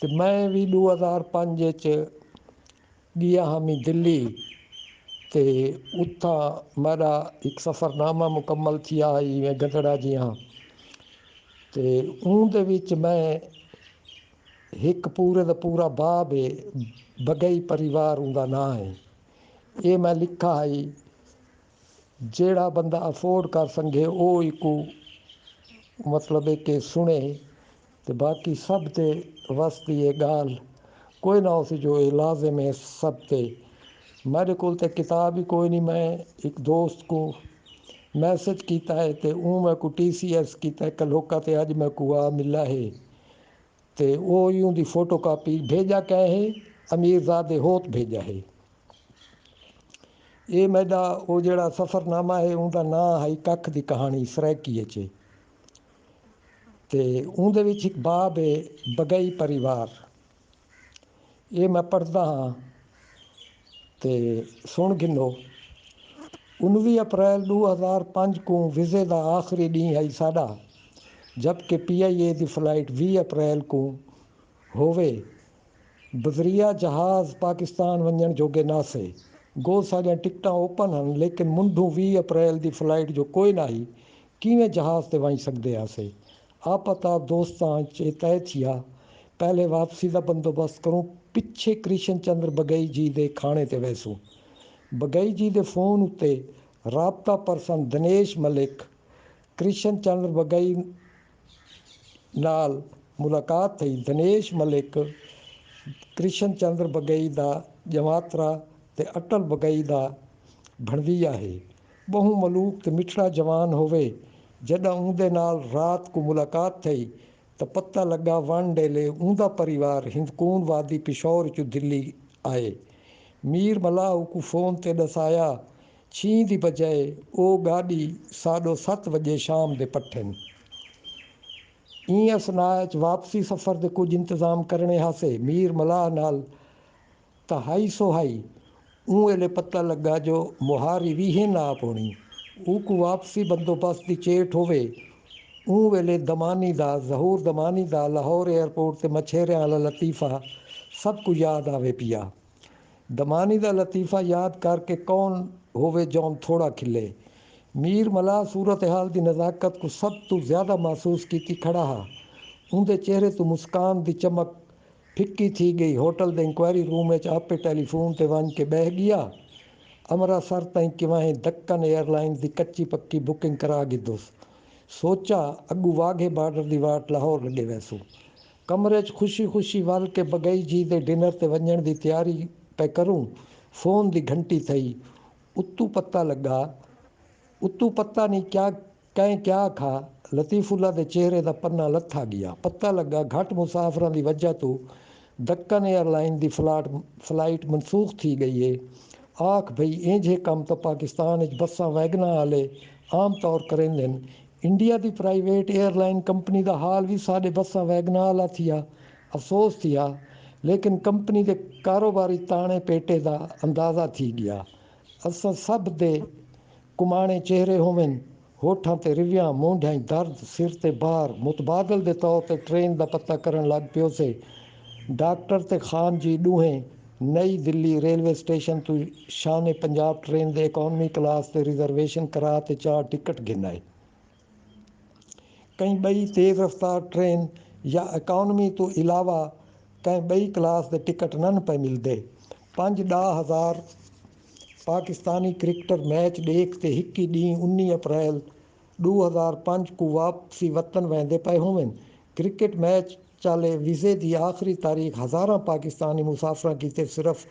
ਤੇ मैं भी 2005 च गया हामी दिल्ली। ते उत्थां मेरा एक सफ़रनामा मुकम्मल थिया मैं गदड़ा जी हाँ। ते उंदे विच मैं एक पूरे दा पूरा बाब है बगई परिवार उनका नाम है। ये मैं लिखा है जेड़ा बंदा अफोर्ड कर सके वो एक मतलब है कि सुने। तो बाकी सब ते वस दी ये गाल कोई ना उसी जो लाजिम है सब ते। मेरे को किताब ही कोई नहीं। मैं एक दोस्त को मैसेज किया है तो मैं को TCS किया कलोका ते अज मैं को आ मिला है तो वो यूं दी फोटो कापी भेजा क्या है अमीरजादे होत भेजा है। ये मेरा वो जड़ा सफ़रनामा है उनका नाम है कख दी कहानी सरैकी च। ते उनदे विच एक बाब है बगई परिवार। ये मैं पढ़दा हाँ ते सुन गिनो। 19 अप्रैल 2005 को वीज़े का आखिरी डी है साडा जबकि PIA की फ्लाइट 20 अप्रैल को होवे। बजरिया जहाज़ पाकिस्तान वंजण जोगे नासे गो सारिया टिकटा ओपन हैं लेकिन मुंडू 20 अप्रैल की फ्लाइट जो कोई ना ही किवें जहाज़ ते वही सकते आसे। आपता दोस्तां च तय थिया पहले वापसी का बंदोबस्त करूँ पिछे कृष्ण चंद्र बगई जी के खाने ते वैसूँ। बगई जी के फोन उत्ते राबता परसन दिनेश मलिक कृष्ण चंद्र बगई नाल मुलाकात थी। दिनेश मलिक कृष्ण चंद्र बगई का जमात्रा ते अटल बगई का भणवीआ है। बहु मलूक ते मिठड़ा जवान होवे। जदा उनके नाल रात को मुलाकात थी तो पता लगा वन डेले उनका परिवार हिंदकून वादी पिशौर चु दिल्ली आए। मीर मलाह को फोन ते दसाया 6 की बजाय वो गाड़ी 7:30 बजे शाम के पठन। असनाच वापसी सफ़र के कुछ इंतजाम करने हासे मीर मलाह नाल तहाई सोहाई वेले पता लगा जो मुहारी भी ना पौनी को वापसी बंदोबस्त की चेट होवे। वेले दमानी दा जहूर दमानी दा लाहौर एयरपोर्ट से मछेरिया वाला लतीफ़ा सब कुछ याद आवे पिया। दमानी दा लतीफ़ा याद करके कौन होवे जौन थोड़ा खिले। मीर मलाह सूरत हाल की नज़ाकत को सब तो ज़्यादा महसूस की खड़ा हा। उनके चेहरे तो मुस्कान की चमक फिक्की थी गई। होटल के इंक्वायरी रूम आपे टेलीफोन ते वन के बह गया। अमृतसर ताईं किवें दक्कन एयरलाइन की कच्ची पक्की बुकिंग करा गिदुस। सोचा अगू वाघे बॉर्डर की वाट लाहौर लगे वैसू। कमरे च खुशी खुशी वल के बगई जी के डिनर ते वंजण की तैयारी पे करूँ फोन की घंटी थी। उत्तू पता लगा उत्तू पता नहीं क्या कहीं क्या खा लतीफुल्ला के चेहरे का पन्ना लथा गया। पता लगा घट मुसाफर की वजह तो दक्कन एयरलाइन की फ्लाइट मनसूख थी गई है। आख भई इंजे कम तो पाकिस्तान बसा वैगना वाले आम तौर करेंदे। इंडिया की प्राइवेट एयरलाइन कंपनी का हाल भी साढ़े बसा वैगना वाला थिया। अफसोस थिया लेकिन कंपनी के कारोबारी ताने पेटे का अंदाज़ा थी गया। असां सब दे कुमाणे चेहरे होवन होठां ते रिवियां मूंढां दर्द सिर ते बार मुतबादल के तौर पर ट्रेन का पता करन लग पियो से। डॉक्टर ते खान जी दूहें नई दिल्ली रेलवे स्टेशन तो शान पंजाब ट्रेन के इकॉनमी क्लास से रिजर्वेशन करा ते 4 टिकट गिनाए। कई बई तेज़ रफ्तार ट्रेन या इकॉनमी तो इलावा कई बई क्लास के टिकट नन पे मिलते। 5-10 हज़ार पाकिस्तानी क्रिकेटर मैच देखते हिकी डी 19 अप्रैल 2005 को वापसी वतन वेंदे पे होवन। क्रिकेट मैच चाले वीज़े की आखिरी तारीख हज़ारा पाकिस्तानी मुसाफिर की सिर्फ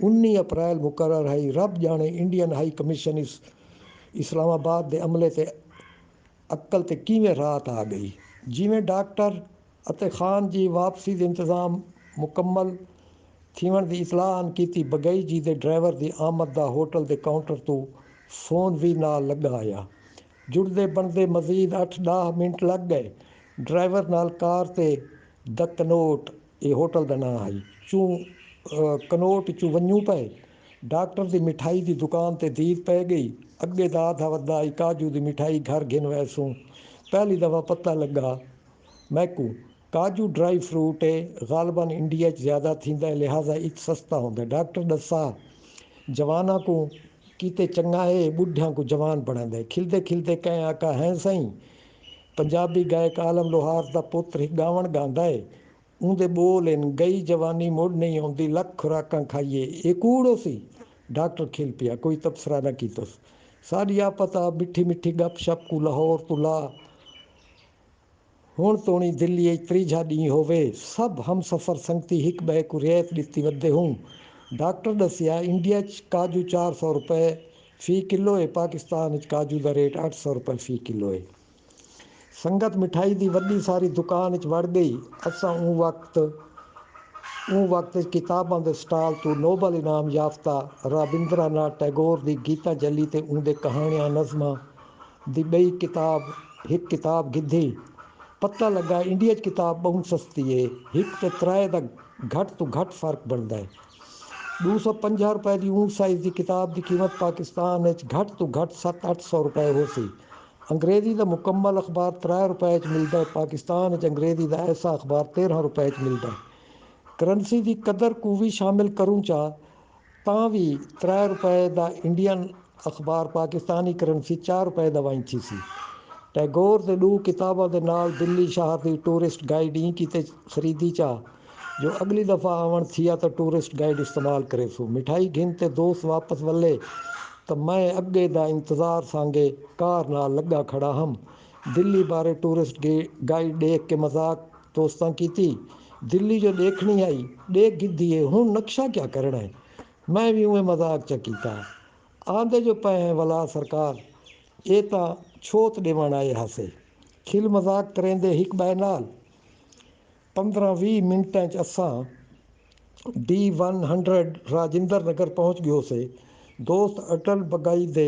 19 अप्रैल मुकर्रर है। रब जाने इंडियन हाई कमीशन इस्लामाबाद के अमले से अक्ल ते किवें रात आ गई। जिमें डॉक्टर अते खान जी वापसी के इंतजाम मुकम्मल थीवण की इतलाह की बगई जी के ड्राइवर की आमद का होटल के काउंटर तो फोन भी नाल लगा आया। जुड़ते बनते मजीद 8-10 मिनट लग गए। ड्राइवर नाल कार ते द कनोट ये होटल का नाम है चू कनोट चू वनू पे। डॉक्टर की मिठाई की दुकान ते दीद पै गई। अगे दाधा वदा काजू की मिठाई घर गिन वैसूँ। पहली दफ़ा पता लगा मैकू काजू ड्राई फ्रूट है गालबन इंडिया ज़्यादा थींदा है, लिहाजा इत सस्ता होंदा। डॉक्टर दसा जवाना को कीते चंगा है, बुढ़िया को जवान बनांदा है। खिलदे खिलदे कह आका है सही। पंजाबी गायक आलम लोहार का पुत्र एक गावण गांदा है, उनके बोल इन गई जवानी मुड़ नहीं आती, लख खुराकां खाइए। ये कूड़ो सी। डॉक्टर खिल पिया, कोई तबसरा न कीतोस। सारी आपता मिठी मिठी गप शप को लाहौर तो ला, हुण तोणी दिल्ली त्रीजा ॾींहुं होवे। सभु हम सफ़र संगती हिक ॿिए को रियायत ॾिती वधे हूँ। डॉक्टर दसिया इंडिया काजू 400 रुपए फी किलो है, पाकिस्तान काजू का रेट 800 रुपए फी किलो है। संगत मिठाई की वड्डी सारी दुकान वड़ गई। असां वक्त किताबां के स्टाल तो नोबल इनाम याफ्ता रविंद्रनाथ टैगोर की गीता जली ते उनके कहानियां नज़मां दी बई किताब गिधी। पता लगा इंडिया किताब बहुत सस्ती है, एक तो त्राए का घट तो घट फर्क बनता है। 250 रुपए की ऊँट साइज़ की किताब की कीमत पाकिस्तान घट तो घट 700-800 रुपए हो सी। अंग्रेज़ी का मुकम्मल अखबार 3 रुपए मिलता है, पाकिस्तान अंग्रेज़ी का ऐसा अखबार 13 रुपए मिलता है। करंसी की कदर को भी शामिल करूँ चाह तां भी 3 रुपए का इंडियन अखबार पाकिस्तानी करंसी 4 रुपए का वांची सी। टैगोर के 2 किताबों के नाल दिल्ली शहर की टूरिस्ट गाइड ई किते खरीदी चाह, जो अगली दफ़ा आवन थिया तो टूरिस्ट गाइड इस्तेमाल करे सो। मिठाई घिन ते दोस्त वापस वले तो मैं अगे का इंतज़ार सांगे कार नाल लगा खड़ा हम। दिल्ली बारे टूरिस्ट गाइड देख के मजाक दोस्तां की थी। दिल्ली जो देखनी आई देख गिद्धी है, हूँ नक्शा क्या करना है। मैं भी उन्हें मजाक चकी था। आंदे जो पे हैं वला सरकार, ये तो छोत देवण आए हासे। खिल मजाक करेंदे हिक ॿिए नाल 15-20 मिनटां असां D100 राजिंदर नगर पहुँच गयो से। दोस्त अटल बगाई दे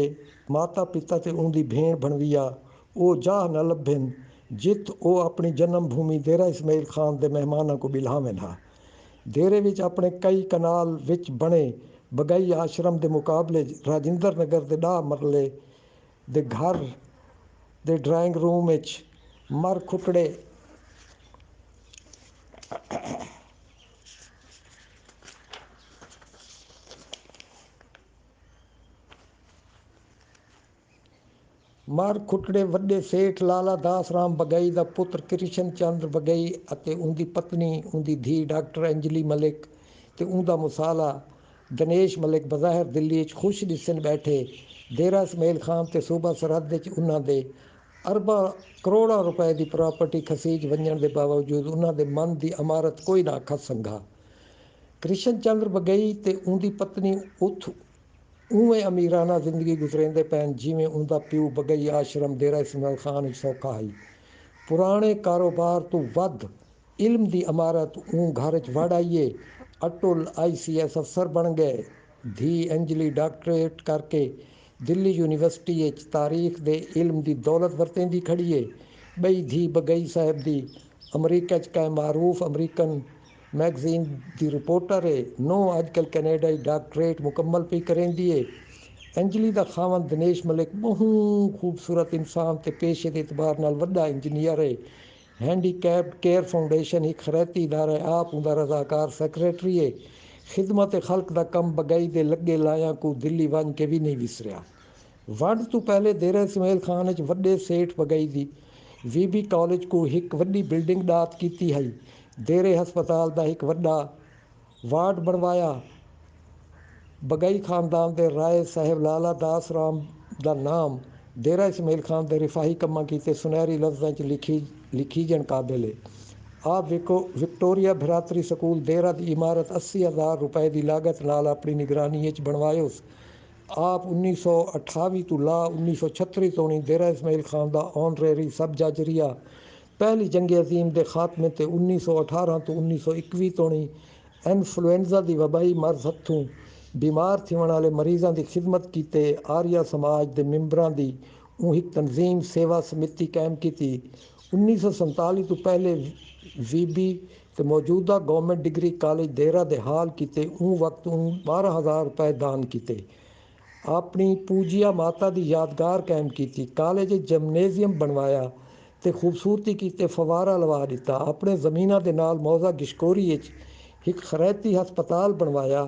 माता पिता ते उनकी भेण भणविया वो जा न लभन जित वो अपनी जन्म भूमि डेरा इस्माइल खान के मेहमानों को बिलावें हा। डेरे विच अपने कई कनाल विच बने बगाई आश्रम के मुकाबले राजिंदर नगर के 10 मरले दे घर दे ड्राइंग रूम विच मर खुटड़े मार खुटड़े वड्डे सेठ लाला दास राम बगई का पुत्र कृष्ण चंद्र बगई अते उनकी पत्नी उनकी धी डॉक्टर अंजलि मलिक ते उनका मुसाला दिनेश मलिक बज़ाहिर दिल्ली खुश दिसन बैठे। डेरा इस्माइल खान ते सूबा सरहद उन्होंने अरबा करोड़ा रुपए की प्रॉपर्टी खसीज वजन के बावजूद उन्होंने मन की इमारत कोई ना खस संघा। कृष्ण चंद्र बगई ते उनकी पत्नी उथ उवें अमीराना जिंदगी गुजरेंदे पैन जिमें उनका प्यू बगई आश्रम डेरा इस्माइल खान सौखा है। पुराने कारोबार तो वध इल्म की इमारत ऊँ घर च वड़ आईए। अटुल ICS अफसर बन गए। धी अंजलि डॉक्टरेट करके दिल्ली यूनिवर्सिटी तारीख दे इल्म की दौलत वरतेंदी खड़ी है। बई धी बगई साहब दी अमरीका च कै मारूफ अमरीकन मैगजीन की रिपोर्टर है। नो अजकल कैनेडा डॉक्टरेट मुकम्मल पी करेंदी है। अंजलि का खावन दिनेश मलिक बहुत खूबसूरत इंसान ते पेशे के एतबार नाल वड्डा इंजीनियर है। हैंडीकैप्ड केयर फाउंडेशन एक खैराती इदारा है, आप उनका रजाकार सैक्रटरी है। खिदमत खल्क का कम बगई दे लगे लाया को दिल्ली वन के भी नहीं विसरिया। वंड तो पहले डेरा इस्माइल खान वड्डे सेठ बगई दी VB कॉलेज को एक वड्डी बिल्डिंग दात की है। डेरे हस्पताल का एक वड्डा वार्ड बनवाया। बगई खानदान के राय साहिब लाला दास राम का नाम डेरा इस्माइल खान के रिफाही कम्मा कीते सुनहरी लफ्ज़ों लिखीजन काबिल है। आप विक्टोरिया भरातरी स्कूल डेरा की इमारत 80,000 रुपए की लागत नाल अपनी निगरानी बनवायोस। आप 1928 तो ला 1936 तोणी डेरा इस्माइल खान का ऑनरेरी सब जजरिया पहली जंग अजीम के खात्मे ते 1918 तो 1921 तोणी इन्फ्लुएंजा की वबाई मर्ज हथों बीमार थिवण वाले मरीजों की खिदमत कीते। आर्या समाज के मैंबरां की एक तंजीम सेवा समिति कायम की। 1947 तो पहले VB ते मौजूदा गवर्नमेंट डिग्री कॉलेज डेरा दे हाल किते। वक्त 12,000 रुपए दान किते। अपनी पूजिया माता की यादगार कायम की। कॉलेज जिमनेजियम बनवाया ते खूबसूरती कीते फवारा लवा दिता। अपने ज़मीना दे नाल मौजा गिशकोरी एक खरैती हस्पताल बनवाया।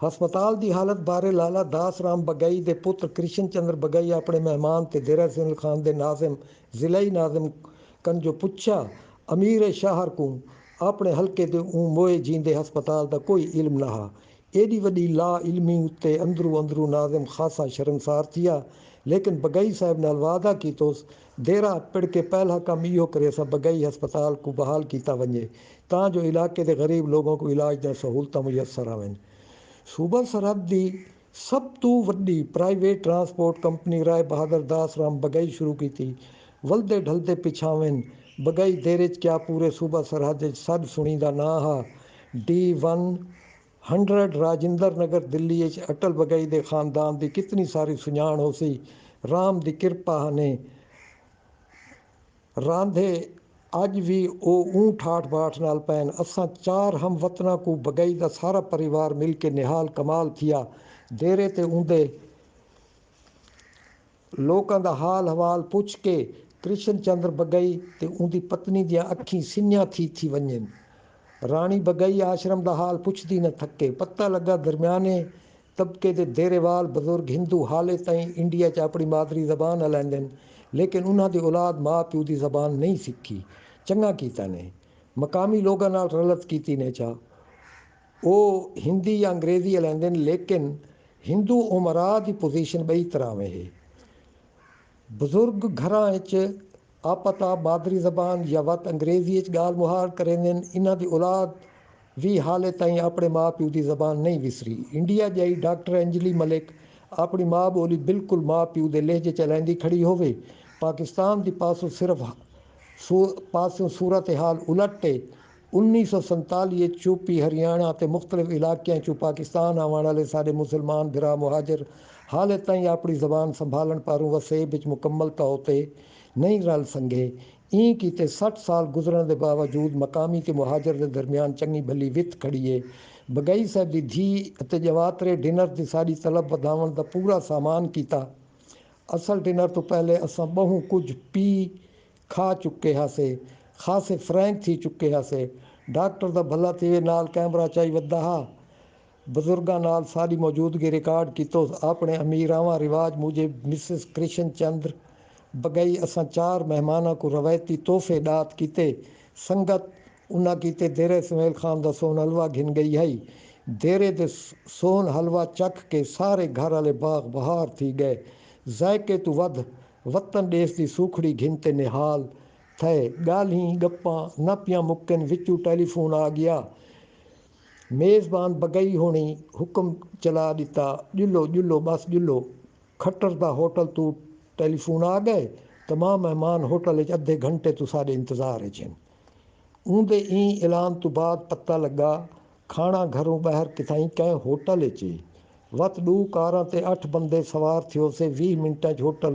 हस्पताल की हालत बारे लाला दास राम बगई के पुत्र कृष्ण चंद्र बगई अपने मेहमान ते देरा सिंह खान के नाजिम जिलाई नाजिम कंजो पुछा। अमीर शाहर को अपने हल्के ते ऊँ मोए जींदे हस्पताल का कोई इल्म ना हा। एडी वड्डी ला इल्मी उत्ते अंदरू अंदरू नाजिम खासा शर्मसार थिया। लेकिन बगई साहब नाल वादा कीतोस देरा पिड़ के पहला कम इहो करे सा बगई हस्पताल को बहाल किया वञे तां जो इलाके के गरीब लोगों को इलाज दी सहूलत मुयसर आवन। सूबा सरहद की सब तो वड्डी private transport company Rai Bahadur दास राम बगई शुरू की थी। वलदे ढलदे पिछावन बगई देरे क्या पूरे सूबा सरहद सद सुनीदा ना हा। D100 राजिंदर नगर दिल्ली अटल बगई के खानदान की कितनी सारी सुजान हो सी। राम की किरपा ने रांधे अज भी वो ऊँ ठाठ बाठ नाल पैन। असां 4 हम वतना को बगई का सारा परिवार मिल के निहाल कमाल थिया। देरे ते उंदे लोगों का हाल हवाल पुछ के कृष्ण चंद्र बगई ते उंदी पत्नी दियां अखीं सिंझां थी वञन। रानी बगई आश्रम का हाल पुछदी न थके। पता लगा दरम्याने तबके के देरेवाल बजुर्ग हिंदू हाले ताईं इंडिया च अपनी मादरी जबान हलाइंदे लेकिन उन्हां दी औलाद माँ प्यू की जबान नहीं सीखी। चंगा कीता ने मकामी लोगों नाल रलत कीती ने चा वो हिंदी या अंग्रेजी हलाइंदे लेकिन हिंदू उमरा की पोजीशन बई तरह में है। बुजुर्ग घर आपता मादरी जबान या वत अंग्रेजी गाल मुहार करेंदे। इन्हां दी औलाद भी हाले ताईं अपने माँ प्यू की जबान नहीं विसरी। इंडिया जाई डॉक्टर अंजलि मलिक अपनी माँ बोली बिल्कुल माँ प्यू के लहजे चलाइंदी खड़ी होवे। पाकिस्तान की पासों सिर्फ पासों सूरत हाल उलट है। 1947 यूपी हरियाणा ते मुख्तलिफ इलाकों चो पाकिस्तान आवन वाले सारे मुसलमान बिरा मुहाजिर हाले ताईं अपनी जबान संभालन पारों वसेब विच मुकम्मलता होते नहीं रल संगे। ई कीते 60 साल गुजरन के बावजूद मकामी ते मुहाजिर के दरमियान चंगी भली वित खड़ी है। बगई साहब की धी ते जवातरे डिनर की साड़ी तलब वधावन का पूरा सामान किया। असल डिनर तो पहले असां बहु कुछ पी खा चुके हासे खासे फ्रैंक थी चुके हासे। डॉक्टर का भला थे नाल कैमरा चाई वदा हा। बुजुर्गों नाल सारी मौजूदगी रिकॉर्ड की तो अपने अमीरावा रिवाज मुझे मिसिस कृष्ण चंद्र बगई असां 4 मेहमानों को रवायती तोहफे दात किते। संगत उन्ना किते देरे इसमाइल खान का सोन हलवा घिन गई है। देरे दे सोन हलवा चख के सारे घर वाले बाग बहार थी गए। जायके तो वध वतन देश की सूखड़ी घिनते निहाल थे। गाल्हीं गप्पां न पियां मुक्कन विचू टेलीफोन आ गया। मेज़बान बगई होनी हुक्म चला दिता जुलो जुलो बस जुलो। खट्टर दा होटल तू टेलीफोन आ गए तमाम मेहमान होटल अद्धे घंटे तो साढ़े इंतजार च। ऊंदे ई ऐलान तो बाद पता लगा खाना घरों बाहर किथाई कैं होटल च। वत 2 कारां ते 8 बंदे सवार थियोसे। 20 मिनटां होटल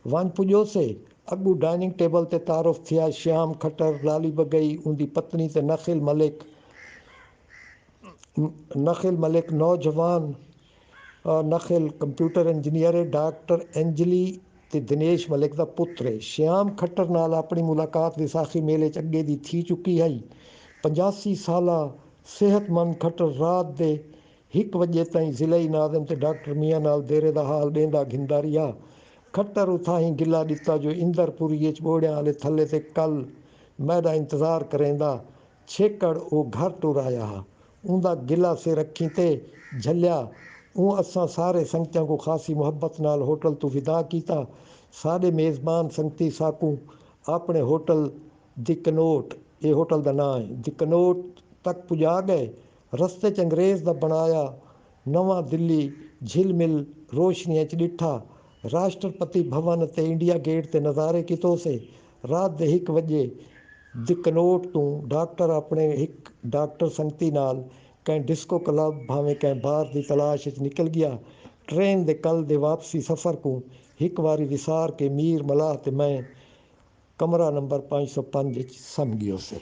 वन पुॼोसे। अॻु डाइनिंग टेबल ते तारुफ़ थिया श्याम खट्टर लाली बगई उनकी पत्नी ते नखिल मलिक नौजवान नखिल कंप्यूटर इंजीनियर डॉक्टर अंजलि ते दिनेश मलिक का पुत्र है। श्याम खट्टर नाल अपनी मुलाकात विसाखी मेले च अगे दी थी चुकी है। 85 साला सेहतमंद खट्टर रात दे 1 वजे ताईं ज़िलई नाज़िम ते डॉक्टर मियाँ नाल देरे दा हाल ॾेंदा घिंदा रहा। खट्टर उथा ही गिला दिता जो इंदरपुरी बोड़ियां वाले थले ते कल मैदा इंतजार करेंदा छेकड़ वो घर टुर आया हा। उनका गिला सिर अखीं ते झलिया। ऊँ असां सारे संगतियों को खासी मुहब्बत नाल होटल तो विदा किया। सारे मेज़बान संगती साकू अपने होटल दी कनोट ये होटल का नाम है दी कनोट तक पुजा गए। रस्ते च अंग्रेज़ का बनाया नवा दिल्ली झिलमिल रोशनिया च डिठा। राष्ट्रपति भवन ते इंडिया गेट ते नज़ारे कितो से। रात दे 1 वजे दी कनोट तू डॉक्टर अपने एक डॉक्टर संगती नाल कैं डिस्को क्लब भावें कैं बार की तलाश निकल गया। ट्रेन दे कल दे वापसी सफ़र को 1 वारी विसार के मीर मलाह ते मैं कमरा नंबर 505 सम गयो से।